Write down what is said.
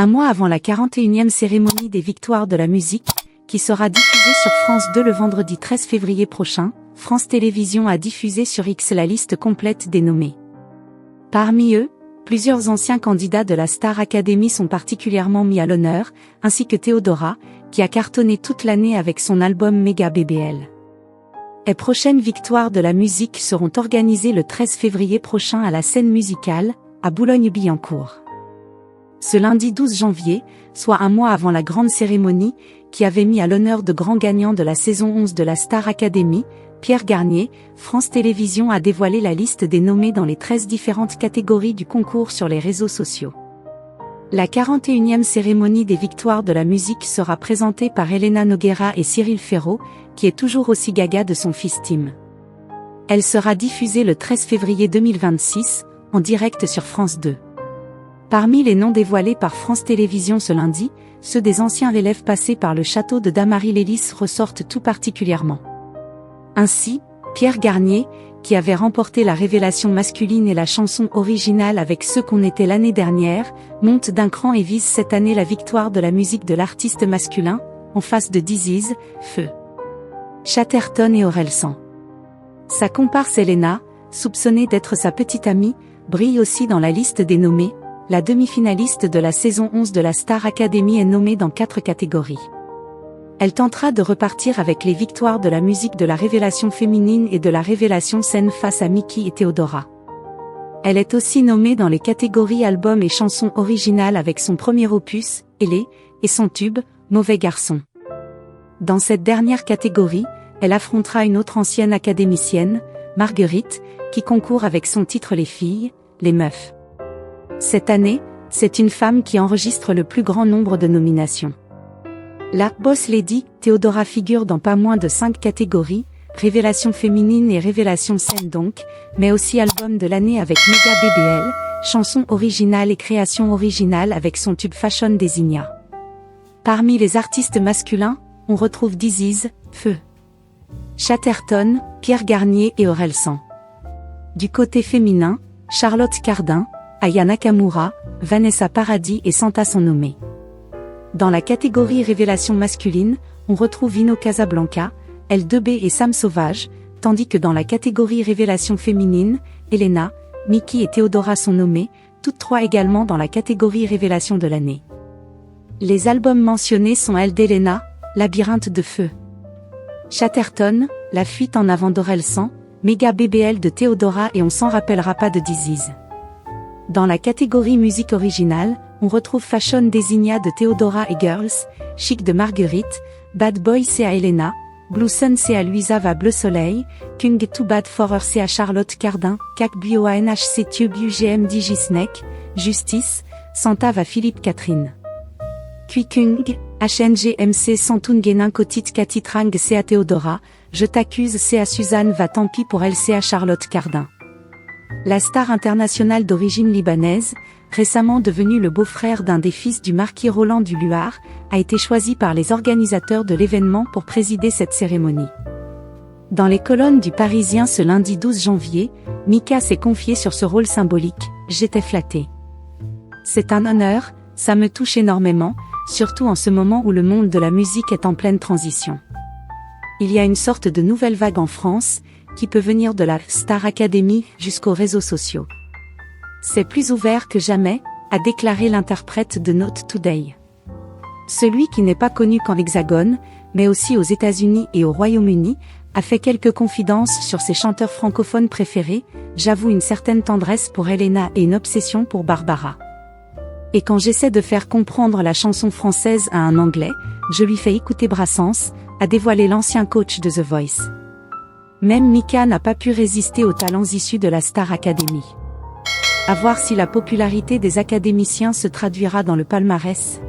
Un mois avant la 41e cérémonie des Victoires de la musique, qui sera diffusée sur France 2 le vendredi 13 février prochain, France Télévisions a diffusé sur X la liste complète des nommés. Parmi eux, plusieurs anciens candidats de la Star Academy sont particulièrement mis à l'honneur, ainsi que Théodora, qui a cartonné toute l'année avec son album Méga BBL. Les prochaines Victoires de la musique seront organisées le 13 février prochain à la Scène Musicale, à Boulogne-Billancourt. Ce lundi 12 janvier, soit un mois avant la grande cérémonie, qui avait mis à l'honneur de grands gagnants de la saison 11 de la Star Academy, Pierre Garnier, France Télévisions a dévoilé la liste des nommés dans les 13 différentes catégories du concours sur les réseaux sociaux. La 41e cérémonie des Victoires de la musique sera présentée par Elena Noguera et Cyril Ferraud, qui est toujours aussi gaga de son fils Tim. Elle sera diffusée le 13 février 2026, en direct sur France 2. Parmi les noms dévoilés par France Télévisions ce lundi, ceux des anciens élèves passés par le château de Damary-Lélis ressortent tout particulièrement. Ainsi, Pierre Garnier, qui avait remporté la révélation masculine et la chanson originale avec Ceux qu'on était l'année dernière, monte d'un cran et vise cette année la victoire de la musique de l'artiste masculin, en face de Disease, Feu, Chatterton et Orelsan. Sa comparse Elena, soupçonnée d'être sa petite amie, brille aussi dans la liste des nommés. La demi-finaliste de la saison 11 de la Star Academy est nommée dans 4 catégories. Elle tentera de repartir avec les victoires de la musique de la révélation féminine et de la révélation scène face à Mickey et Théodora. Elle est aussi nommée dans les catégories albums et chansons originales avec son premier opus, Elé, et son tube, Mauvais garçon. Dans cette dernière catégorie, elle affrontera une autre ancienne académicienne, Marguerite, qui concourt avec son titre Les filles, les meufs. Cette année, c'est une femme qui enregistre le plus grand nombre de nominations. La Boss Lady, Théodora figure dans pas moins de 5 catégories, révélation féminine et révélation scène donc, mais aussi album de l'année avec Méga BBL, chanson originale et création originale avec son tube Fashion Désigna. Parmi les artistes masculins, on retrouve Disease, Feu, Chatterton, Pierre Garnier et Orelsan. Du côté féminin, Charlotte Cardin, Aya Nakamura, Vanessa Paradis et Santa sont nommés. Dans la catégorie révélation masculine, on retrouve Vino Casablanca, L2B et Sam Sauvage, tandis que dans la catégorie révélation féminine, Elena, Mickey et Théodora sont nommés, toutes 3 également dans la catégorie révélation de l'année. Les albums mentionnés sont Elle d'Elena, Labyrinthe de feu, Chatterton, La fuite en avant d'Orelsan, Méga BBL de Théodora et On s'en rappellera pas de Disease. Dans la catégorie musique originale, on retrouve Fashion Désigna de Théodora et Girls, Chic de Marguerite, Bad Boy c'est à Elena, Blue Sun c'est à Louisa va Bleu Soleil, Kung Too Bad For Her c'est à Charlotte Cardin, Kak Bio à NHC Tube UGM DJ Snake, Justice, Santa va Philippe Catherine. Kui Kung, HNG MC Santoun Guénin Kotit Katitrang c'est à Théodora, Je t'accuse c'est à Suzanne va tant pis pour elle c'est à Charlotte Cardin. La star internationale d'origine libanaise, récemment devenu le beau-frère d'un des fils du marquis Roland du Luard, a été choisi par les organisateurs de l'événement pour présider cette cérémonie. Dans les colonnes du Parisien ce lundi 12 janvier, Mika s'est confiée sur ce rôle symbolique, « J'étais flattée. C'est un honneur, ça me touche énormément, surtout en ce moment où le monde de la musique est en pleine transition. Il y a une sorte de nouvelle vague en France, qui peut venir de la Star Academy jusqu'aux réseaux sociaux. C'est plus ouvert que jamais, a déclaré l'interprète de Note Today. Celui qui n'est pas connu qu'en Hexagone, mais aussi aux États-Unis et au Royaume-Uni, a fait quelques confidences sur ses chanteurs francophones préférés. J'avoue une certaine tendresse pour Elena et une obsession pour Barbara. Et quand j'essaie de faire comprendre la chanson française à un Anglais, je lui fais écouter Brassens, a dévoilé l'ancien coach de The Voice. Même Mika n'a pas pu résister aux talents issus de la Star Academy. À voir si la popularité des académiciens se traduira dans le palmarès.